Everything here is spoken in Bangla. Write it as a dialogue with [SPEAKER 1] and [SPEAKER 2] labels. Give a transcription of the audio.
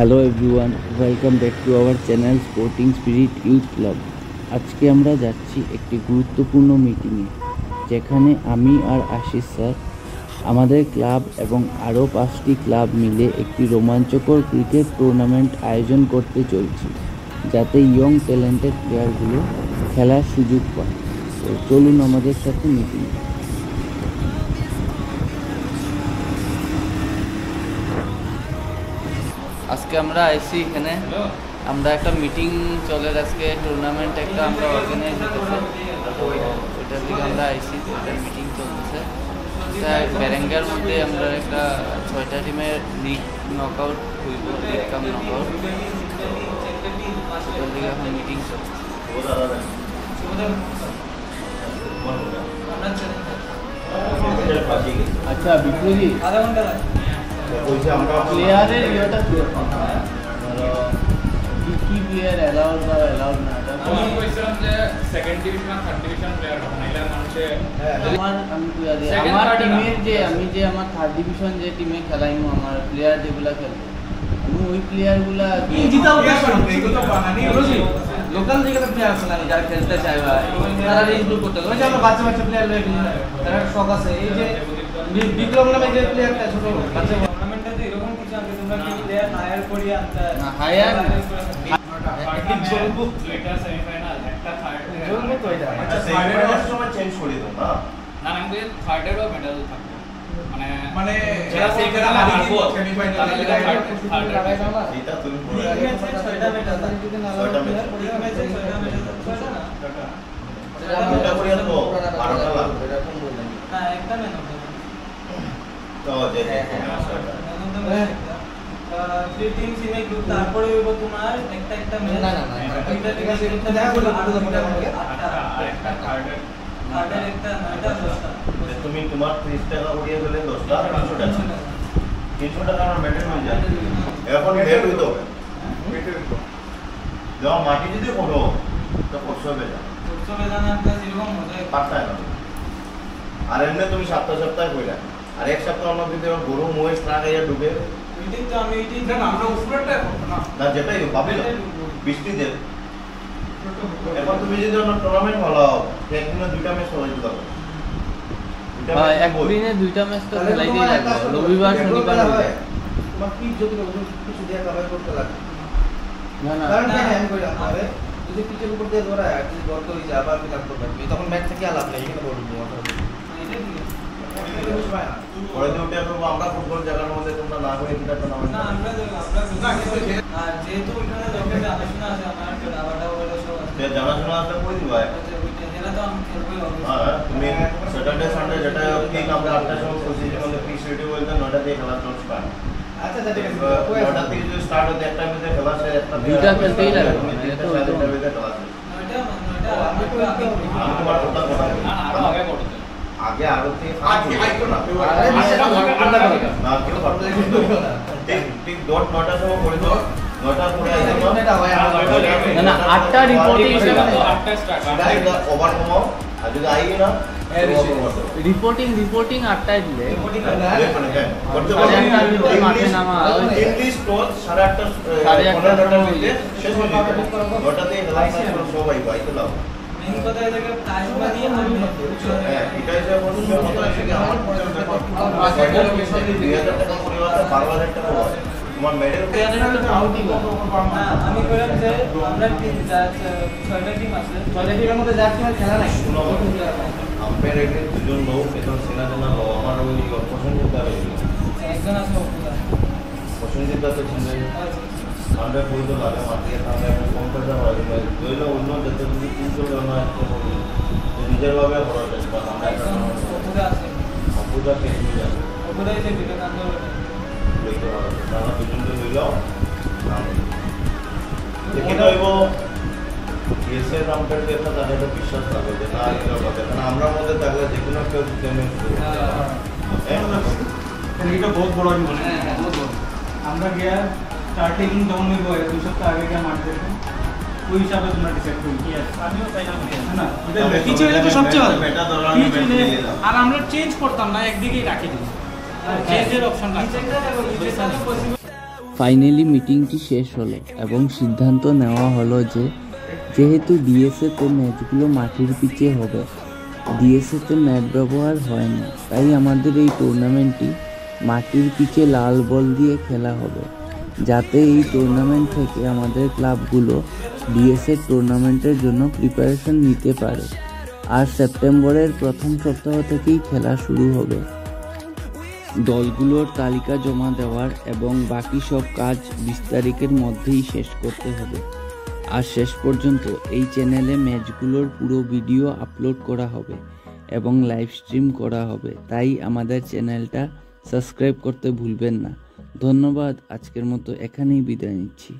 [SPEAKER 1] Hello everyone, welcome back to our channel sporting spirit youth club. আজকে আমরা যাচ্ছি একটি গুরুত্বপূর্ণ মিটিংয়ে, যেখানে আমি আর আশিস স্যার আমাদের ক্লাব এবং আরও 5টি ক্লাব মিলে একটি রোমাঞ্চকর ক্রিকেট টুর্নামেন্ট আয়োজন করতে চলছি, যাতে ইয়ং ট্যালেন্টেড প্লেয়ারগুলো খেলার সুযোগ পায়। তো চলুন আমাদের সাথে মিটিং। আজকে আমরা আইসি এখানে, আমরা একটা মিটিং চলে, আজকে টুর্নামেন্ট একটা আমরা অর্গানাইজ করতেছে, তো ওইটার দিকে আমরা আইসি, ওইটার মিটিং চলতেছে। এটা ব্যারেঙ্গার মধ্যে আমরা একটা 6টা টিমের লিগ নকআউট হইব, লিগ কাম নকআউট, ওইটার দিকে এখন মিটিং চলছে। আচ্ছা বিপ্লবী, আধা ঘন্টা প্লেয়ারের ইয়েটা কি প্লেয়ার অ্যালাউড বা অ্যালাউড না, আমি কইছিলাম যে সেকেন্ড ডিভিশন আর থার্ড ডিভিশন প্লেয়ার হবে, নাইলে মানুষে আমার টিমের যে আমি যে আমার থার্ড ডিভিশন যে টিমে খেলাইমু, আমার প্লেয়ার যেগুলা খেলবে আমি ওই প্লেয়ারগুলা জিতা উদ্দেশ্য এগুলো তো বানানি লোকাল দিকে তো প্লেয়ার আছে না, যারা খেলতে চায় বা তারা ইনক্লুড করতে হবে। আমরা বাচ্চা বাচ্চা প্লেয়ার লয়ে গেলি, তারা শখ আছে। এই যে বিপ্লব নামে যে প্লেয়ারটা ছোট বাচ্চা টুর্নামেন্টে তো এরকম কিছু আছে, তোমরা কি প্লেয়ার হায়ার করিয়া আনতে না হায়ার জলবু এটা সেমিফাইনাল একটা থার্ড জলবু তো এটা আচ্ছা সেমিফাইনালের সময় চেঞ্জ করে দাও না না আমি কই থার্ডেরও মেডাল থাকবে, মানে যারা সেমিফাইনাল হারবো সেমিফাইনালে থার্ড লাগাই দাও না, এটা তুমি পুরো ম্যাচে 6টা মেডাল যদি না লাগাও পুরো ম্যাচে 6টা মেডাল ছয়টা না এটা করিয়া তো 12টা লাগবে, এরকম বললেন না একটা ম্যান হবে তো যে three teams in a group, তারপরে হইব তোমার একটা একটা ম্যাচ না না না এটা ঠিক আছে, এটা দেখা করতে মোটামুটি 8টা একটা থার্ডের একটা 9টা 10টা তুমি তোমার 30 টাকা উড়িয়ে গেলে 10টা 300 টাকা আমার মেডেল হয়ে যায়। এখন বের হইতো যখন মাটি যদি পড়ো তো 400 বেজা না এরকম মজা পারতাই না। আর এমনি তুমি সপ্তাহে কইরা আর এক সপ্তাহ অন্য দিতে গরু মোয়ে স্টার্ট হয়ে ডুবে মিটিং তো আমি মিটিং না আমরা উপরেটা করব না না যেটাই ভাবিলো বৃষ্টি দেব। এখন তুমি যদি অন্য টুর্নামেন্ট ভালো একদিনে দুইটা ম্যাচ হয়ে যেতে পারবে, একদিনে দুইটা ম্যাচ তো খেলাইতেই লাগবে, রবিবার শনিবার হবে। তোমার কি যদি কিছু দিয়া কভার করতে লাগে না না কারণ হ্যাং করে হবে, যদি পিচের উপর দিয়ে ধরা আর যদি গর্ত হই যায় আবার ফিল করতে পারবে, তখন ম্যাচ থেকে আলাপ নাই, এখানে বলবো পরে যে ওটা করব আমরা ফুটবল জায়গার মধ্যে তোমরা না করে এটা টুর্নামেন্ট না আমরা আর যেহেতু ওখানে লোকের জানাশোনা আছে, আমার দাবাটা ওগুলো সব আছে, জানাশোনা আছে কই দিবা এটা তো আমি খেলবই হবে। হ্যাঁ তুমি স্যাটারডে সানডে যেটা ঠিক আমরা 8টার সময় পৌঁছে যাবো, পিচ রেডি হয়ে যায় 9টা থেকে খেলা চলছে পারে। আচ্ছা ঠিক আছে 9টা থেকে যদি স্টার্ট হতে একটা মধ্যে খেলা শেষ একটা দুইটা খেলতেই লাগে, এটা তো ওইটা মধ্যে খেলা শেষ 9টা আমি তোমার কথা বলা না আগে করতে আগে আরো থেকে আগে আইতো না না কেউ করতে ঠিক ডট 9টার সময় করে দাও, 9টার পরে আইতো না না 8টা রিপোর্টিং ছিল, 8টা স্টার্ট ওভার কমাও আর যদি আইগে না রিপোর্টিং 8টায় দিলে রিপোর্টিং করতে পারবে মাঠে নামা ইংলিশ টোচ 8:30 মধ্যে শেষ হয়ে যাবে, 9টাতে খেলা সবাই বাইতে লাও মেইন কথা এই জায়গা টাইম বানিয়ে আমি হ্যাঁ এটা যে বলছো মত আছে কি আমার পর্যন্ত 2000 টাকা পরিবর্তে 12000 টাকা হয় তোমার মেডেল তো আউটই না। আমি কইলাম যে আমরা 6টা টিম আছে, 6টা টিমের মধ্যে যার টিমের খেলা নাই শুনো আম্পায়ার এর দুজন লোক এখন সেনা জানা লো আমার ওই পছন্দ করে একজন আছে পছন্দ তো ছিল আমরা বলতে লাগে মাটিয়ে আমরা কম করতে পারি দইলো অন্য যত কিছু কিন্তু আমরা নিজের ভাবে বড় চেষ্টা আমরা একটা পুরো আছে পুরো কেটে যায় পুরো এই যে বিবেকানন্দ লইতে হবে তারা দুজন লইলো দেখে হইব এসে নাম্বার দিয়ে তাদের একটা বিশ্বাস থাকে যে না এটা কথা কারণ আমরা মধ্যে থাকলে যে কোনো কেউ তেমন এটা বহুত বড় মনে আমরা গিয়া স্টার্টিং ডাউন হইব 2 সপ্তাহ আগে গিয়া মাঠ দেখো ওই হিসাবে তোমরা ডিসাইড করো কি আছে আমিও চাই না এটা কিছু হলে তো সবচেয়ে ভালো এটা ধরনের আর আমরা চেঞ্জ করতাম না একদিকেই রাখি দিই চেঞ্জের অপশন রাখি
[SPEAKER 2] ফাইনালি মিটিংটি শেষ হলো এবং সিদ্ধান্ত নেওয়া হলো যে যেহেতু ডিএসএতে ম্যাচগুলো মাটির পিচে হবে, ডিএসএতে ম্যাট ব্যবহার হয় না, তাই আমাদের এই টুর্নামেন্টটি মাটির পিচে লাল বল দিয়ে খেলা হবে, যাতে এই টুর্নামেন্ট থেকে আমাদের ক্লাবগুলো ডিএসএ টুর্নামেন্টের জন্য প্রিপারেশন নিতে পারে। আর সেপ্টেম্বরের প্রথম সপ্তাহ থেকেই খেলা শুরু হবে। দলগুলোর তালিকা জমা দেওয়ার এবং বাকি সব কাজ 20 তারিখের মধ্যেই শেষ করতে হবে। আর শেষ পর্যন্ত এই চ্যানেলে ম্যাচগুলোর পুরো ভিডিও আপলোড করা হবে এবং লাইভ স্ট্রিম করা হবে, তাই আমাদের চ্যানেলটা সাবস্ক্রাইব করতে ভুলবেন না। ধন্যবাদ, আজকের মতো এখানেই বিদায় নিচ্ছি।